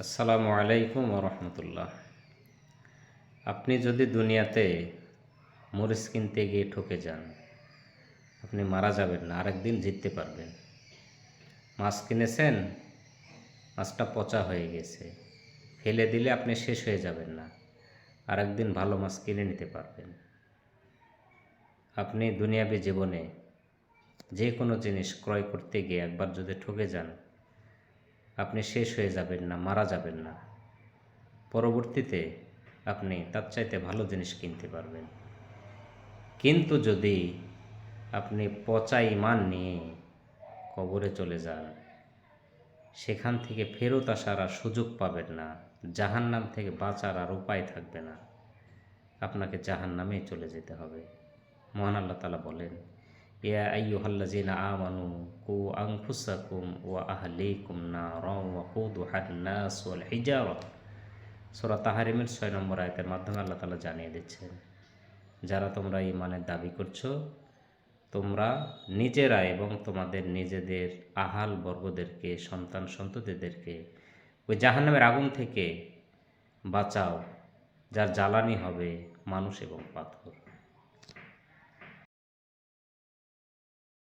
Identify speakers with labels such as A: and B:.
A: আসসালামু আলাইকুম রহমতুল্লাহ। আপনি যদি দুনিয়াতে মরিচ কিনতে গিয়ে ঠকে যান, আপনি মারা যাবেন না, আরেকদিন জিততে পারবেন। মাছ কিনেছেন, মাছটা পচা হয়ে গেছে, ফেলে দিলে আপনি শেষ হয়ে যাবেন না, আরেকদিন ভালো মাছ কিনে নিতে পারবেন। আপনি দুনিয়াবী জীবনে যে কোনো জিনিস ক্রয় করতে গিয়ে একবার যদি ঠকে যান, আপনি শেষ হয়ে যাবেন না, মারা যাবেন না, পরবর্তীতে আপনি তার চাইতে ভালো জিনিস কিনতে পারবেন। কিন্তু যদি আপনি পচা ঈমান নিয়ে কবরে চলে যান, সেখান থেকে ফেরত আসার আর সুযোগ পাবেন না, জাহান্নাম থেকে বাঁচার আর উপায় থাকবে না, আপনাকে জাহান্নামেই চলে যেতে হবে। মহান আল্লাহ তাআলা বলেন, ইয়া আইয়ুহাল্লাযীনা আমানু কু আনফুসাকুম ওয়া আহলিকুম নারা ওয়াকুদুহান নাস ওয়াল হিজারা। সূরা তাহরিমের 6 নম্বর আয়াতের মাধ্যমে আল্লাহ তাআলা জানিয়ে দিচ্ছেন, যারা তোমরা ঈমানের দাবি করছো, তোমরা নিজেরা এবং তোমাদের নিজেদের আহাল বর্গদেরকে, সন্তান সন্ততিদেরকে ওই জাহান্নামের আগুন থেকে বাঁচাও, যার জ্বালানি হবে মানুষ এবং পাথর।